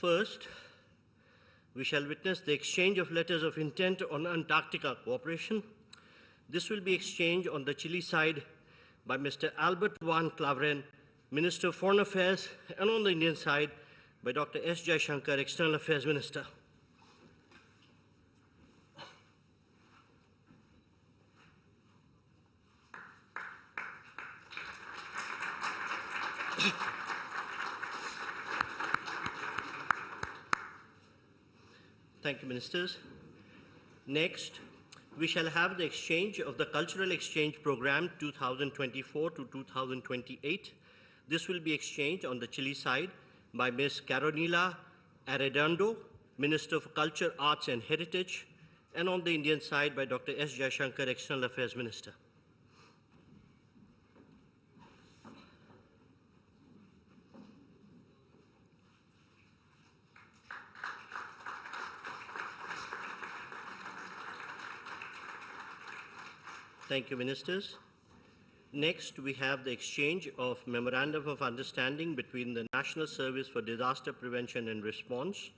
First, we shall witness the exchange of letters of intent on Antarctica cooperation. This will be exchanged on the Chile side by Mr. Albert van Klaveren, Minister of Foreign Affairs, and on the Indian side by Dr. S. Jaishankar, External Affairs Minister. Thank you, Ministers. Next, we shall have the exchange of the Cultural Exchange Program 2024 to 2028. This will be exchanged on the Chile side by Ms. Carolina Arredondo, Minister of Culture, Arts and Heritage, and on the Indian side by Dr. S. Jaishankar, External Affairs Minister. Thank you, Ministers. Next, we have the exchange of Memorandum of Understanding between the National Service for Disaster Prevention and Response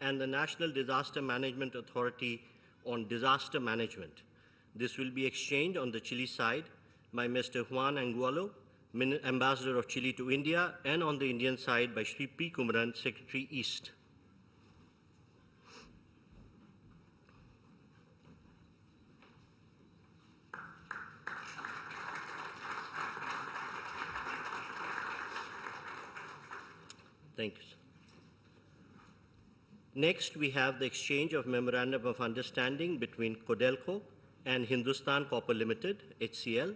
and the National Disaster Management Authority on Disaster Management. This will be exchanged on the Chile side by Mr. Juan Angulo, Ambassador of Chile to India, and on the Indian side by Shri P. Kumaran, Secretary East. Thank you, sir. Next, we have the exchange of Memorandum of Understanding between Codelco and Hindustan Copper Limited, HCL.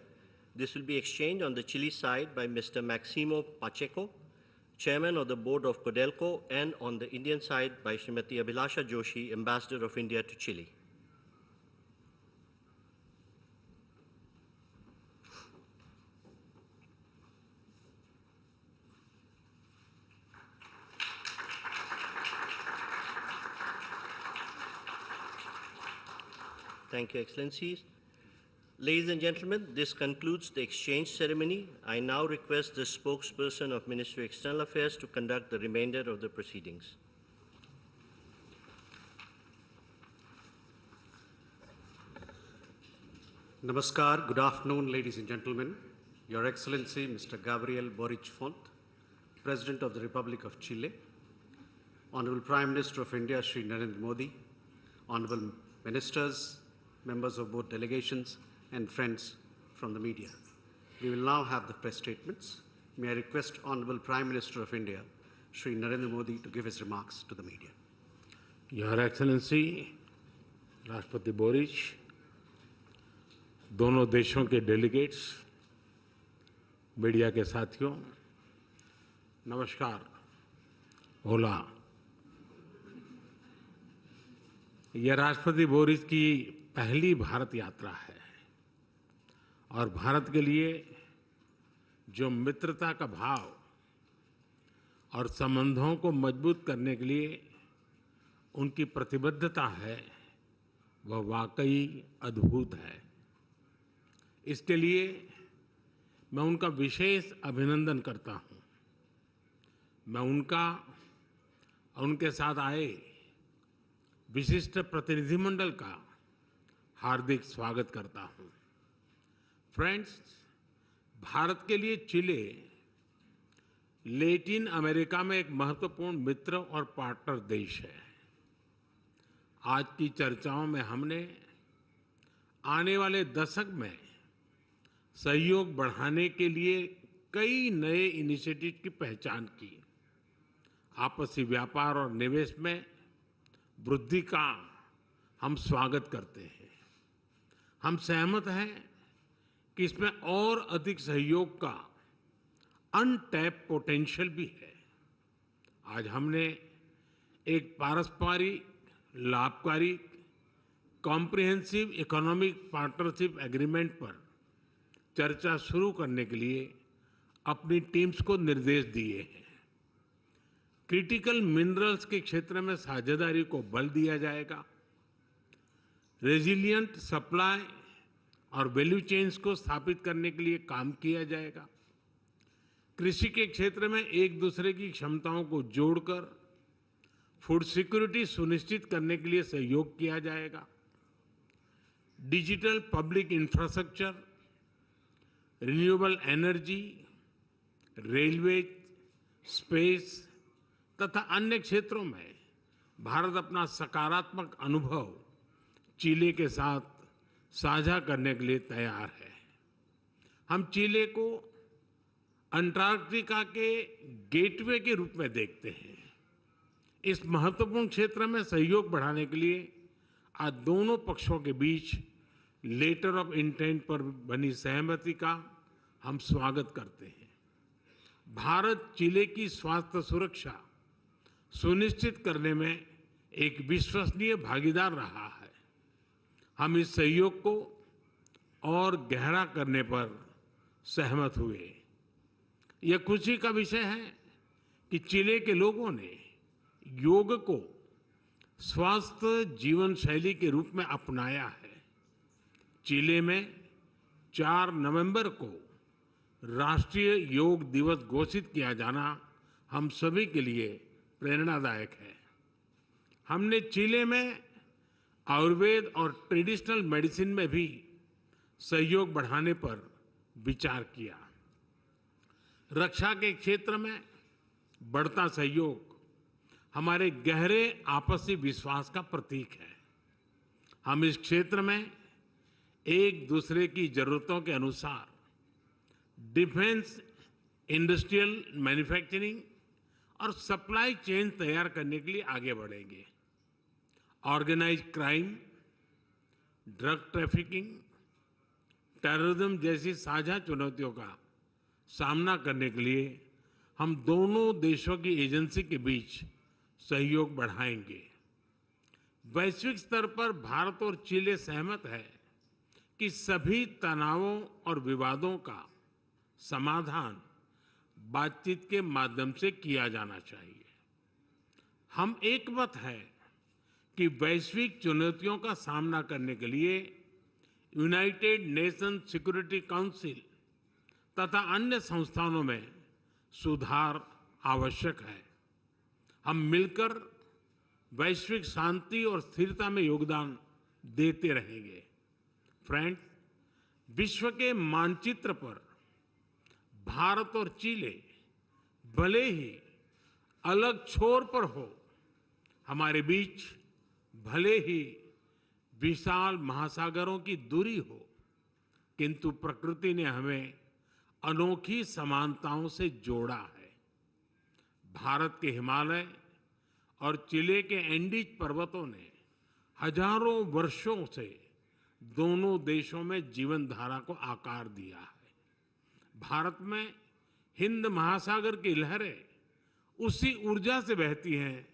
This will be exchanged on the Chile side by Mr. Maximo Pacheco, Chairman of the Board of Codelco, and on the Indian side by Srimati Abhilasha Joshi, Ambassador of India to Chile. Thank you, Excellencies. Ladies and gentlemen, this concludes the exchange ceremony. I now request the spokesperson of Ministry of External Affairs to conduct the remainder of the proceedings. Namaskar, good afternoon, ladies and gentlemen. Your Excellency, Mr. Gabriel Boric Font, President of the Republic of Chile, Honorable Prime Minister of India, Shri Narendra Modi, Honorable Ministers, members of both delegations, and friends from the media. We will now have the press statements. May I request Honorable Prime Minister of India, Shri Narendra Modi, to give his remarks to the media. Your Excellency, राष्ट्रपति बोरिच, दोनों देशों के delegates, media के साथियों, नमस्कार। होला। यह राष्ट्रपति बोरिच की पहली भारत यात्रा है और भारत के लिए जो मित्रता का भाव और संबंधों को मजबूत करने के लिए उनकी प्रतिबद्धता है, वह वाकई अद्भुत है। इसके लिए मैं उनका विशेष अभिनंदन करता हूं। मैं उनका और उनके साथ आए विशिष्ट प्रतिनिधिमंडल का हार्दिक स्वागत करता हूं। फ्रेंड्स, भारत के लिए चिले लैटिन अमेरिका में एक महत्वपूर्ण मित्र और पार्टनर देश है। आज की चर्चाओं में हमने आने वाले दशक में सहयोग बढ़ाने के लिए कई नए इनिशिएटिव की पहचान की। आपसी व्यापार और निवेश में वृद्धि का हम स्वागत करते हैं। हम सहमत हैं कि इसमें और अधिक सहयोग का अनटैप पोटेंशियल भी है। आज हमने एक पारस्परिक लाभकारी कॉम्प्रिहेंसिव इकोनॉमिक पार्टनरशिप एग्रीमेंट पर चर्चा शुरू करने के लिए अपनी टीम्स को निर्देश दिए हैं। क्रिटिकल मिनरल्स के क्षेत्र में साझेदारी को बल दिया जाएगा। रेजिलिएंट सप्लाई और वैल्यू चेन्स को स्थापित करने के लिए काम किया जाएगा। कृषि के क्षेत्र में एक दूसरे की क्षमताओं को जोड़कर फूड सिक्योरिटी सुनिश्चित करने के लिए सहयोग किया जाएगा। Digital public infrastructure, renewable energy, railway, space तथा अन्य क्षेत्रों में भारत अपना सकारात्मक अनुभव चिले के साथ साझा करने के लिए तैयार है। हम चिले को अंटार्कटिका के गेटवे के रूप में देखते हैं। इस महत्वपूर्ण क्षेत्र में सहयोग बढ़ाने के लिए आज दोनों पक्षों के बीच लेटर ऑफ इंटेंट पर बनी सहमति का हम स्वागत करते हैं। भारत चिले की स्वास्थ्य सुरक्षा सुनिश्चित करने में एक विश्वसनीय भागीदार रहा है। हम इस सहयोग को और गहरा करने पर सहमत हुए। यह खुशी का विषय है कि चिले के लोगों ने योग को स्वस्थ जीवन शैली के रूप में अपनाया है। चिले में 4 नवंबर को राष्ट्रीय योग दिवस घोषित किया जाना हम सभी के लिए प्रेरणादायक है। हमने चिले में आयुर्वेद और ट्रेडिशनल मेडिसिन में भी सहयोग बढ़ाने पर विचार किया। रक्षा के क्षेत्र में बढ़ता सहयोग हमारे गहरे आपसी विश्वास का प्रतीक है। हम इस क्षेत्र में एक दूसरे की जरूरतों के अनुसार डिफेंस, इंडस्ट्रियल मैन्युफैक्चरिंग और सप्लाई चेन तैयार करने के लिए आगे बढ़ेंगे। Organised crime, drug trafficking, terrorism जैसी साझा चुनौतियों का सामना करने के लिए हम दोनों देशों की एजेंसी के बीच सहयोग बढ़ाएंगे। वैश्विक स्तर पर भारत और चिले सहमत है कि सभी तनावों और विवादों का समाधान बातचीत के माध्यम से किया जाना चाहिए। हम एकमत हैं कि वैश्विक चुनौतियों का सामना करने के लिए यूनाइटेड नेशन सिक्योरिटी काउंसिल तथा अन्य संस्थानों में सुधार आवश्यक है। हम मिलकर वैश्विक शांति और स्थिरता में योगदान देते रहेंगे। फ्रेंड्स, विश्व के मानचित्र पर भारत और चिले भले ही अलग छोर पर हो, हमारे बीच भले ही विशाल महासागरों की दूरी हो, किंतु प्रकृति ने हमें अनोखी समानताओं से जोड़ा है। भारत के हिमालय और चिले के एंडीज पर्वतों ने हजारों वर्षों से दोनों देशों में जीवन धारा को आकार दिया है। भारत में हिंद महासागर की लहरें उसी ऊर्जा से बहती हैं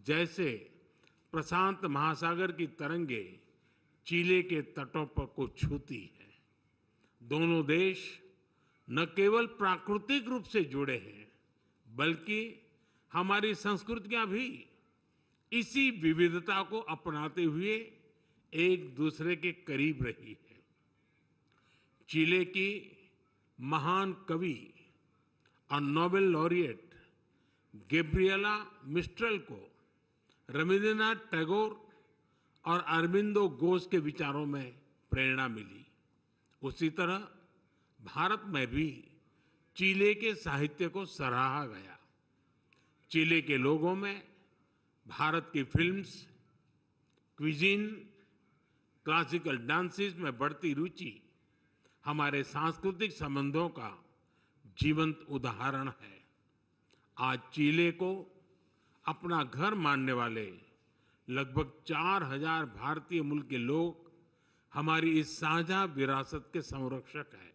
जैसे प्रशांत महासागर की तरंगे चिले के तटों पर को छूती है। दोनों देश न केवल प्राकृतिक रूप से जुड़े हैं, बल्कि हमारी संस्कृतियां भी इसी विविधता को अपनाते हुए एक दूसरे के करीब रही है। चिले की महान कवि और नोबेल लॉरिएट गैब्रिएला मिस्ट्रेल को रविंद्रनाथ टैगोर और अरबिंदो घोष के विचारों में प्रेरणा मिली। उसी तरह भारत में भी चिले के साहित्य को सराहा गया। चिले के लोगों में भारत की फिल्म्स, क्विजीन, क्लासिकल डांसेस में बढ़ती रुचि हमारे सांस्कृतिक संबंधों का जीवंत उदाहरण है। आज चिले को अपना घर मानने वाले लगभग 4000 भारतीय मूल के लोग हमारी इस साझा विरासत के संरक्षक हैं।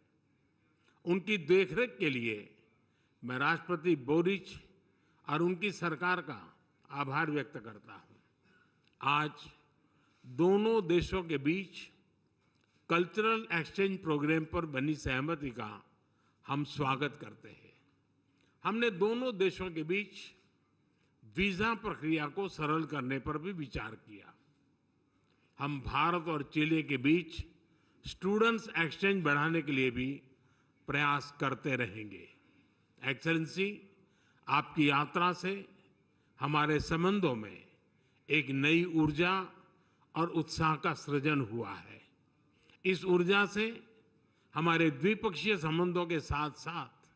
उनकी देखरेख के लिए मैं राष्ट्रपति बोरिच और उनकी सरकार का आभार व्यक्त करता हूं। आज दोनों देशों के बीच कल्चरल एक्सचेंज प्रोग्राम पर बनी सहमति का हम स्वागत करते हैं। हमने दोनों देशों के बीच वीजा प्रक्रिया को सरल करने पर भी विचार किया। हम भारत और चिले के बीच स्टूडेंट्स एक्सचेंज बढ़ाने के लिए भी प्रयास करते रहेंगे। एक्सेलेंसी, आपकी यात्रा से हमारे संबंधों में एक नई ऊर्जा और उत्साह का सृजन हुआ है। इस ऊर्जा से हमारे द्विपक्षीय संबंधों के साथ साथ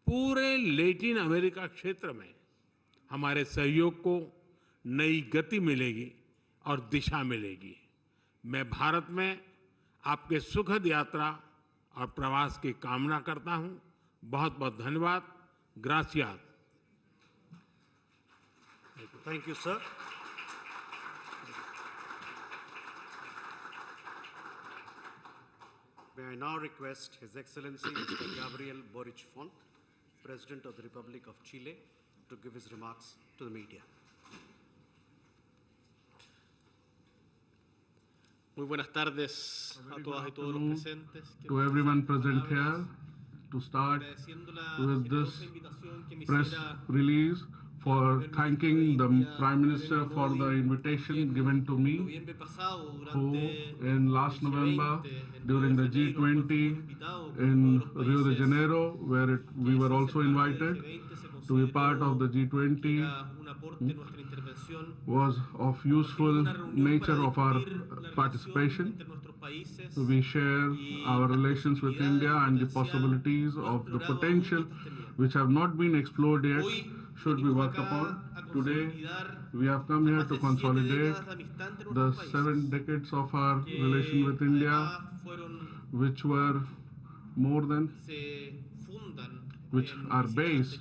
पूरे लैटिन अमेरिका क्षेत्र में हमारे सहयोग को नई गति मिलेगी और दिशा मिलेगी। मैं भारत में आपके सुखद यात्रा और प्रवास की कामना करता हूं। बहुत बहुत धन्यवाद। Gracias. Thank you, sir. May I now request His Excellency Mr. Gabriel Boric Font, President of the Republic of Chile, to give his remarks to the media. Muy buenas tardes a todas y todos los presentes. To everyone present here, to start with this press release for thanking the Prime Minister for the invitation given to me, who in last November during the G20 in Rio de Janeiro, where we were also invited to be part of the G20, was of useful nature of our participation. So we share our relations with India and the possibilities of the potential which have not been explored yet should be worked upon. Today, we have come here to consolidate the 7 decades of our relation with India, which were more than, which are based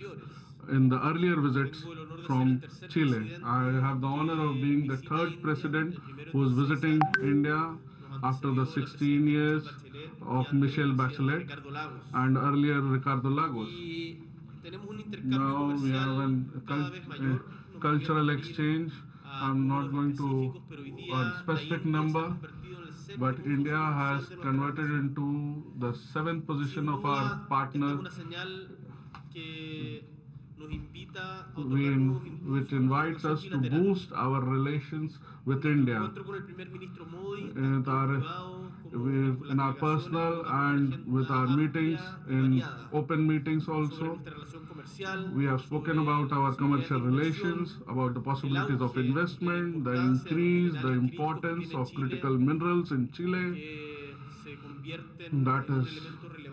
in the earlier visits from Chile. I have the honor of being the 3rd president who is visiting India after the 16 years of Michelle Bachelet and earlier Ricardo Lagos. Now we have a cultural exchange. I'm not going to a specific number, but India has converted into the 7th position of our partner, which invites us to boost our relations with India in our personal and with our meetings, in open meetings also. We have spoken about our commercial relations, about the possibilities of investment, the increase, the importance of critical minerals in Chile. That is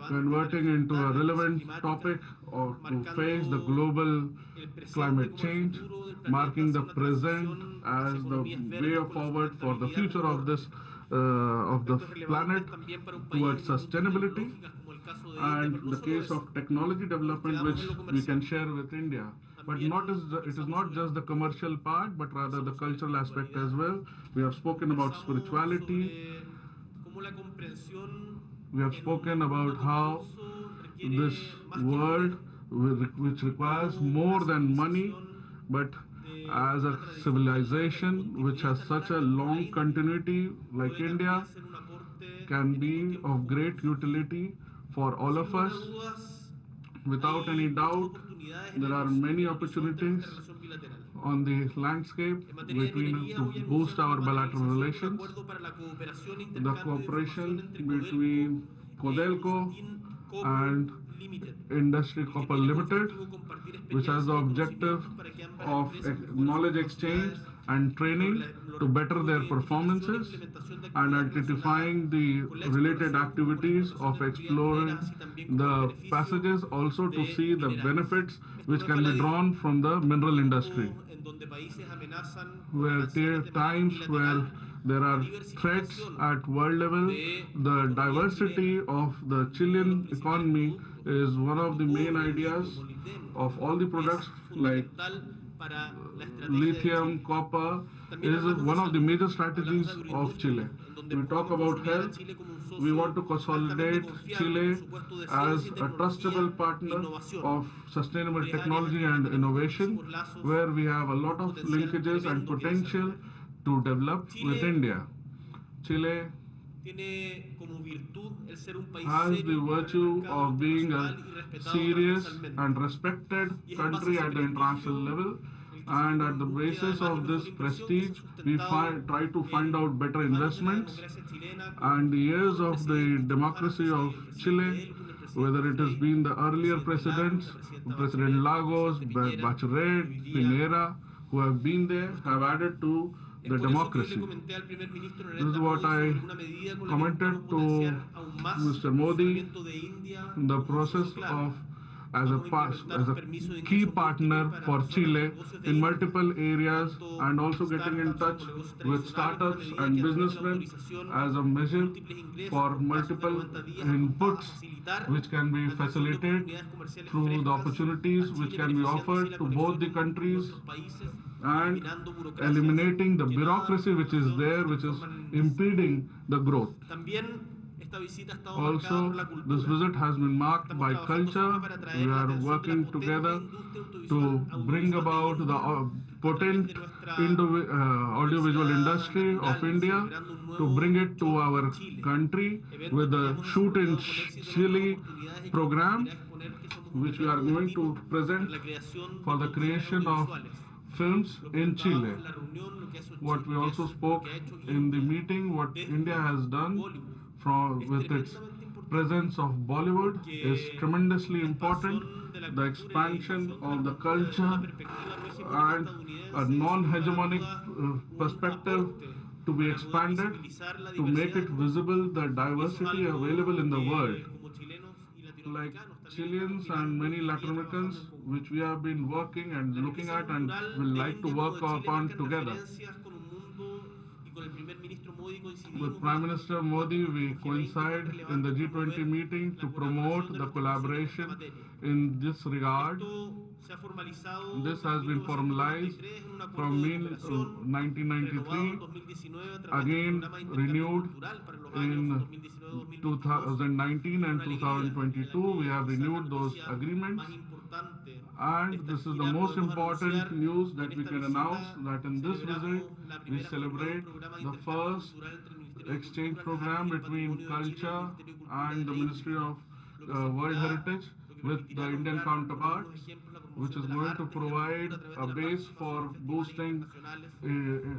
converting into a relevant topic or to face the global climate change, marking the present as the way forward for the future of this of the planet towards sustainability, and the case of technology development which we can share with India. But it is not just the commercial part, but rather the cultural aspect as well. We have spoken about spirituality. We have spoken about how this world, which requires more than money, but as a civilization which has such a long continuity like India, can be of great utility for all of us. Without any doubt, there are many opportunities on the landscape to boost our bilateral relations. The cooperation between Codelco and Industry Copper Limited, which has the objective of knowledge exchange and training to better their performances, and identifying the related activities of exploring the passages, also to see the benefits which can be drawn from the mineral industry. Where there are times where there are threats at world level, the diversity of the Chilean economy is one of the main ideas of all the products like lithium, copper, is one of the major strategies of Chile. We talk about health. We want to consolidate Chile as a trustable partner of sustainable technology and innovation, where we have a lot of linkages and potential to develop with India. Chile has the virtue of being a serious and respected country at the international level, and at the basis of this prestige, we try to find out better investments. And the years of the democracy of Chile, whether it has been the earlier presidents, President Lagos, Bachelet, Pinera, who have been there have added to Es the por eso que yo le democracy. comenté al primer ministro This is Narendra what Modi I sobre una medida con la que commented buscamos to potenciar aún más Mr. el Modi posicionamiento de India in the como un process socio clave. of as Vamos a implementar as a permisos de key ingreso partner múltiples para for personas y Chile negocios de in India, multiple areas tanto and also getting in startups touch como negocios with tradicionales, una startups medida and que a través de la businessmen autorización as a de measure múltiples ingresos for por plazos de multiple 90 días apunta a inputs facilitar which can be la atracción de facilitated oportunidades comerciales through the frescas opportunities a which Chile, can be beneficiando así offered la to both the conexión con countries nuestros países, and eliminando burocracias eliminating the que nada bureaucracy which is región there se which is transforman en impeding the growth. También esta visita ha estado marcada Also, por la this cultura. visit has been marked Estamos by trabajando culture. firme para atraer We la are atención de la working potente together industria to audiovisual bring de about the India a través potent de nuestra audiovisual diversidad industry of natural, India celebrando un to nuevo bring it to show our en Chile, country evento with que the hayamos Shoot in desarrollado con éxito en otras Chile oportunidades y que nos program, permitirá exponer que somos un which we are verdadero going to destino present para la creación de for the producciones creation of audiovisuales. films Lo in Chile. comentábamos en la reunión, lo que ha hecho What Chile, we also lo spoke que ha hecho in the India meeting, what desde India has done Bollywood from es with its tremendamente importante presence of Bollywood is porque tremendously la important. expansión de la The cultura y la expansion difusión de of la the cultura desde una culture perspectiva no hegemónica and estadounidense a es sin lugar a non-hegemonic dudas un perspective aporte to be para poder expanded visibilizar la to make diversidad it del mundo. visible the Y eso es diversity algo available in the world. que como chilenos y Like latinoamericanos también Chileans estamos and mirando many y Latin trabajando Americans, en común. which we have been working and La looking riqueza at and cultural will de like to India como work de Chile upon marcan together. referencias con un mundo y con el primer ministro Modi coincidimos With en Prime la Minister cumbre Modi, del we G20 coincide in the G20 meeting to promote the collaboration in this regard. Esto se ha formalizado This desde has been formalized 1993 en un acuerdo from de cooperación renovado en 1993, 2019 a través del again programa de intercambio renewed cultural para los años in 2019-2022. 2019 and Una alegría 2022. en la We que have quizás la renewed those noticia agreements. más importante de And esta this is the gira most podemos important anunciar news que that en we esta can announce, visita that in this visit celebramos la we primera firma de un celebrate programa de the intercambio first cultural entre el Ministerio de exchange Cultura, las program Artes y el between Patrimonio de Chile y el culture Ministerio de Cultura and de the la Ministry India, of lo que World servirá, Heritage lo que with the permitirá Indian lograr, por counterparts, algunos ejemplos, la which promoción is de las going to artes y la provide cultura a través a de la base participación for en festivales boosting internacionales o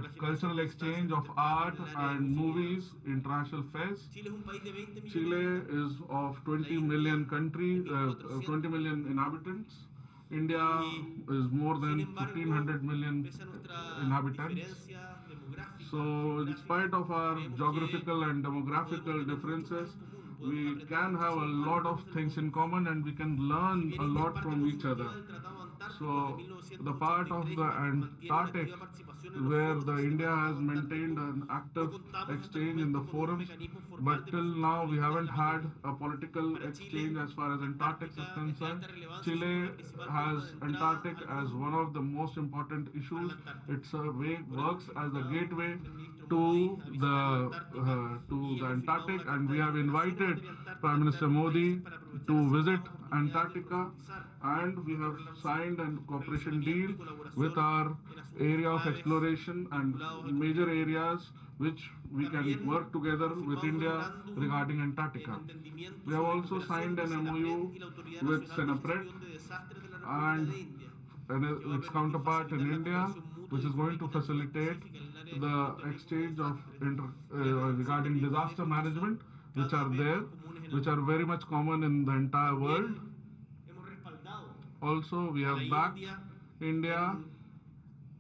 la generación cultural de exchange instancias of de intercambio art en el área de and música y movies, danza. international fest. Chile es un país de 20 millones de Chile habitantes. is of La 20 India million de country, 1.400 20 million millones. inhabitants. India Y, is more sin than embargo, 1500 million pese a nuestra inhabitants. diferencia demográfica, So, in spite of our creemos geographical and que demographical podemos tener mucho differences, más en común, podemos we aprender can have a muchísimo lot ambos of del things in mundo. common and we can Si learn bien a India es lot parte from each consultiva other. del Tratado Antártico So, de the part of 1983 the y mantiene una Antarctic activa participación en los where foros the del India sistema has Tratado maintained Antártico, an no active contamos hasta el exchange in the momento con un forums, mecanismo formal but de till consulta now we política de haven't la had materia. a political Para exchange Chile, as far as Antarctic is Antártica es de concerned. alta relevancia y Chile supone el principal has punto de entrada Antarctic al as mundo one of the most important para issues. la Antártica. It's a way Por eso works hemos as a invitado gateway al primer ministro to Modi a visitar la Antártica to y the hemos firmado Antarctic, una and carta we de have cooperación en invited materia antártica Prime entre Minister ambos Modi países para aprovechar to así visit nuevas oportunidades de Antarctica, profundizar and we nuestro have signed a cooperation relacionamiento deal y colaboración with our en asuntos area of claves exploration and vinculados al major conflicto. areas which we can También work together hemos with firmado un India memorándum regarding en Antarctica. entendimiento We have sobre also cooperación signed entre an Senapred MOU y la Autoridad with Nacional de Senapred Gestión de Desastres de la República and de India, and que va a its permitir counterpart in facilitar la India, cooperación mutua which de is going to forma equitativa y facilitate pacífica en el área de the gestión de riesgos y exchange of desastres y la reducción de regarding riesgos disaster éticos que son management, which cada are vez there, más comunes en el which are mundo. very much common in the entire world. También hemos respaldado Also, we a la have backed India India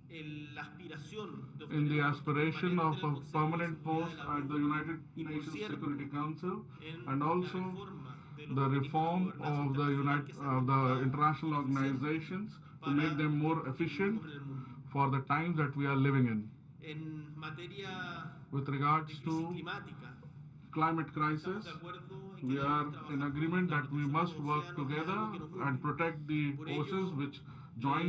en la aspiración de in obtener the un puesto aspiration permanente of en el a Consejo de permanent Seguridad post de la at the ONU United y por Nations cierto Security Council, en and la also reforma de los the organismos de reform gobernanza of the internacional que sean of the más international eficientes organizations to para make them los more tiempos que efficient vivimos en el mundo. for the times that we are living in. En materia With de regards crisis to climática, climate estamos crisis, de acuerdo en que we are debemos trabajar in juntos. agreement La that we protección de must los work océanos es together algo que nos une. and protect the Por oceans ello, which join